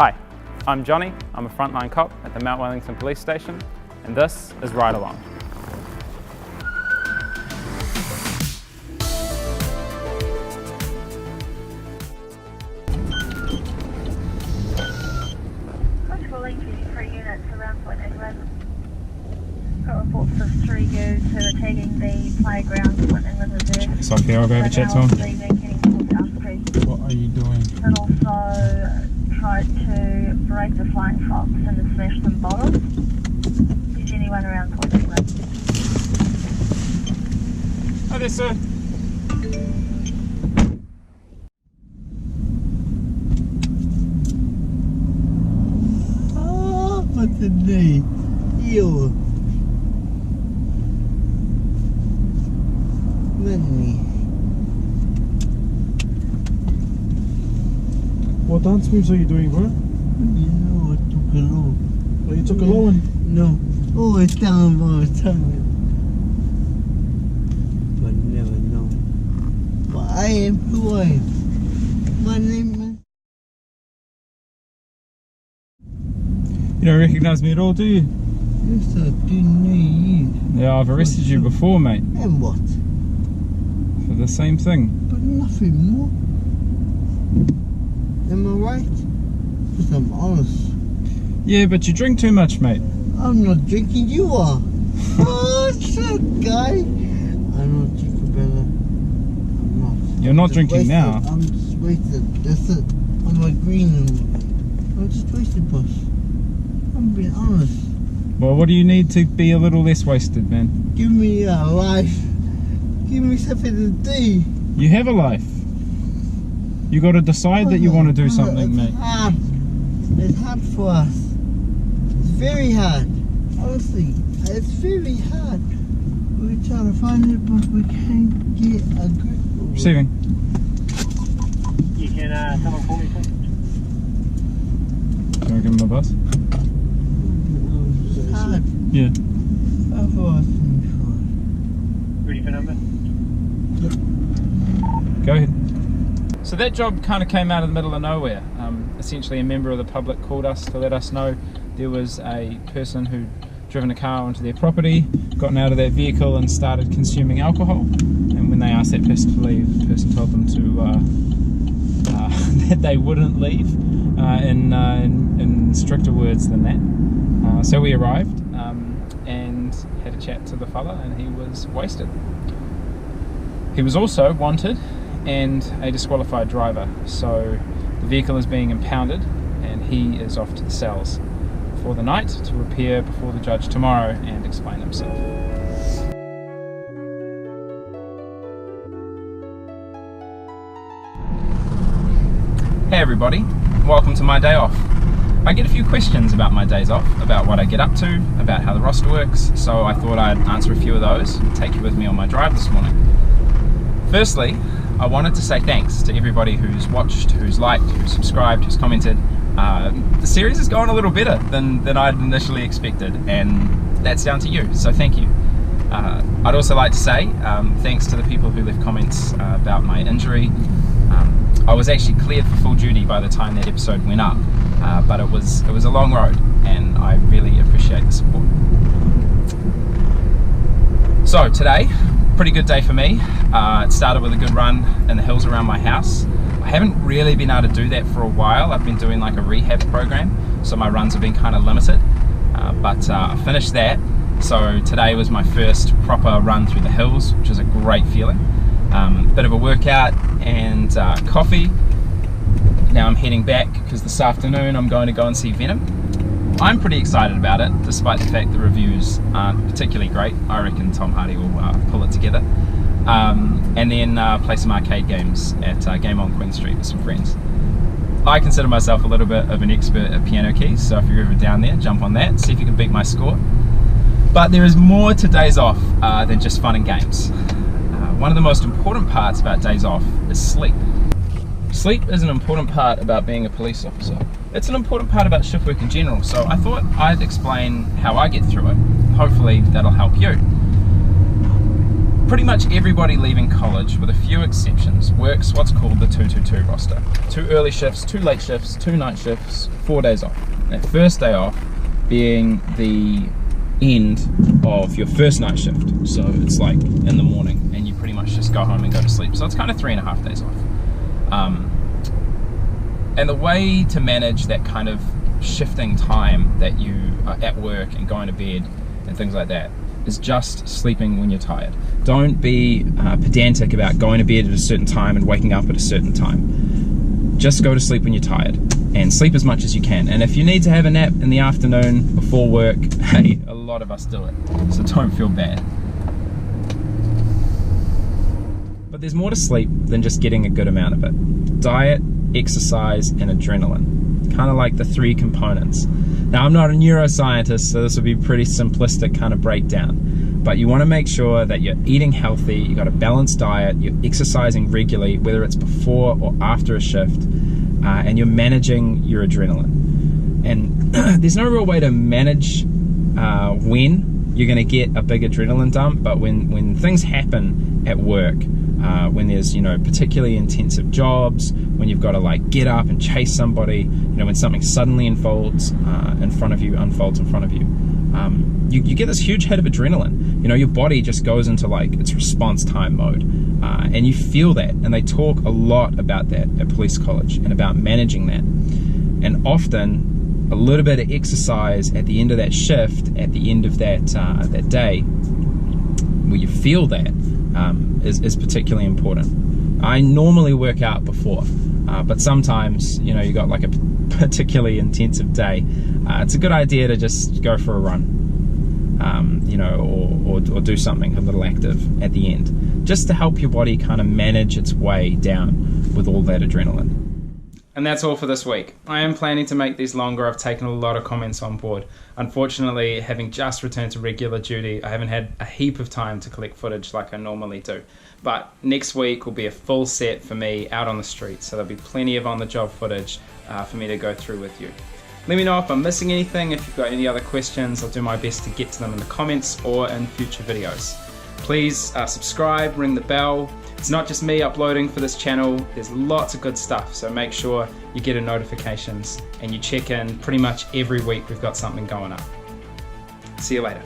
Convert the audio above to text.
Hi, I'm Johnny. I'm a frontline cop at the Mount Wellington Police Station, and this is Ride Along. Got reports of 3 youths who are tagging the playground swimming with reserve. Sophie, I'll go have a chat to him. What are you doing? And also tried to break the flying fox and to smash some bottles. Is anyone around Poilice? Hi there, sir. Oh, what's the name? Ew. Money. What dance moves are you doing, bro? You know, I took a low. Oh, you took a low one? No. Oh, it's down by the time. But never know. But I am who I am. My name is... You don't recognise me at all, do you? Yes, I do know you. Yeah, I've arrested you before, mate. And what? For the same thing. But nothing more. Am I right? Because I'm honest. Yeah, but you drink too much, mate. I'm not drinking, you are. Oh, shit, guy. I'm not drinking, brother. I'm not. You're not drinking wasted. now. I'm just wasted. That's it. I'm a green. I'm just wasted, boss. I'm being honest. Well, what do you need to be a little less wasted, man? Give me a life. Give me something to do. You have a life. You got to decide that you want to do something, mate. It's hard. It's hard for us. It's very hard. Honestly, it's very hard. We're trying to find it, but we can't get a grip of it. Receiving. You can someone call me, please. Do you want to give him a buzz? It's hard. Yeah. For us to move forward. Ready for number? Go ahead. So that job kind of came out of the middle of nowhere. Essentially a member of the public called us to let us know there was a person who'd driven a car onto their property, gotten out of that vehicle and started consuming alcohol. And when they asked that person to leave, the person told them to that they wouldn't leave in stricter words than that. So we arrived and had a chat to the fella, and he was wasted. He was also wanted and a disqualified driver, so the vehicle is being impounded and he is off to the cells for the night to appear before the judge tomorrow and explain himself. Hey everybody, welcome to my day off. I get a few questions about my days off, about what I get up to, about how the roster works, so I thought I'd answer a few of those and take you with me on my drive this morning. Firstly, I wanted to say thanks to everybody who's watched, who's liked, who's subscribed, who's commented. The series is going a little better than I'd initially expected, and that's down to you, so thank you. I'd also like to say thanks to the people who left comments about my injury. I was actually cleared for full duty by the time that episode went up, but it was a long road, and I really appreciate the support. So today, pretty good day for me. It started with a good run in the hills around my house. I haven't really been able to do that for a while. I've been doing like a rehab program, so my runs have been kind of limited, but I finished that. So today was my first proper run through the hills, which is a great feeling. Bit of a workout and coffee. Now I'm heading back because this afternoon I'm going to go and see Venom. I'm pretty excited about it, despite the fact the reviews aren't particularly great. I reckon Tom Hardy will pull it together. And then play some arcade games at Game On Queen Street with some friends. I consider myself a little bit of an expert at piano keys, so if you're ever down there, jump on that, see if you can beat my score. But there is more to days off than just fun and games. One of the most important parts about days off is sleep. Sleep is an important part about being a police officer. It's an important part about shift work in general, so I thought I'd explain how I get through it. Hopefully that'll help you. Pretty much everybody leaving college, with a few exceptions, works what's called the 222 roster. 2 2 early shifts, 2 late shifts, 2 night shifts, 4 days off. That first day off being the end of your first night shift. So it's like in the morning and you pretty much just go home and go to sleep. So it's kind of 3.5 days off. And the way to manage that kind of shifting time that you are at work and going to bed and things like that is just sleeping when you're tired. Don't be pedantic about going to bed at a certain time and waking up at a certain time. Just go to sleep when you're tired and sleep as much as you can. And if you need to have a nap in the afternoon before work, hey, a lot of us do it, so don't feel bad. But there's more to sleep than just getting a good amount of it. Diet, exercise, and adrenaline. Kind of like the 3 components. Now, I'm not a neuroscientist, so this will be a pretty simplistic kind of breakdown. But you want to make sure that you're eating healthy, you got a balanced diet, you're exercising regularly, whether it's before or after a shift, and you're managing your adrenaline. And there's no real way to manage when you're going to get a big adrenaline dump, but when things happen at work, when there's, you know, particularly intensive jobs, when you've got to like get up and chase somebody, you know, when something suddenly unfolds in front of you, you get this huge hit of adrenaline. You know, your body just goes into like its response time mode, and you feel that. And they talk a lot about that at police college and about managing that. And often a little bit of exercise at the end of that shift, at the end of that that day, where you feel that, is particularly important. I normally work out before, but sometimes, you know, you got like a particularly intensive day. It's a good idea to just go for a run, you know, or do something a little active at the end, just to help your body kind of manage its way down with all that adrenaline. And that's all for this week. I am planning to make these longer. I've taken a lot of comments on board. Unfortunately, having just returned to regular duty, I haven't had a heap of time to collect footage like I normally do. But next week will be a full set for me out on the street, so there'll be plenty of on-the-job footage for me to go through with you. Let me know if I'm missing anything. If you've got any other questions, I'll do my best to get to them in the comments or in future videos. Please subscribe, ring the bell. It's not just me uploading for this channel, there's lots of good stuff, so make sure you get notifications and you check in pretty much every week. We've got something going up. See you later.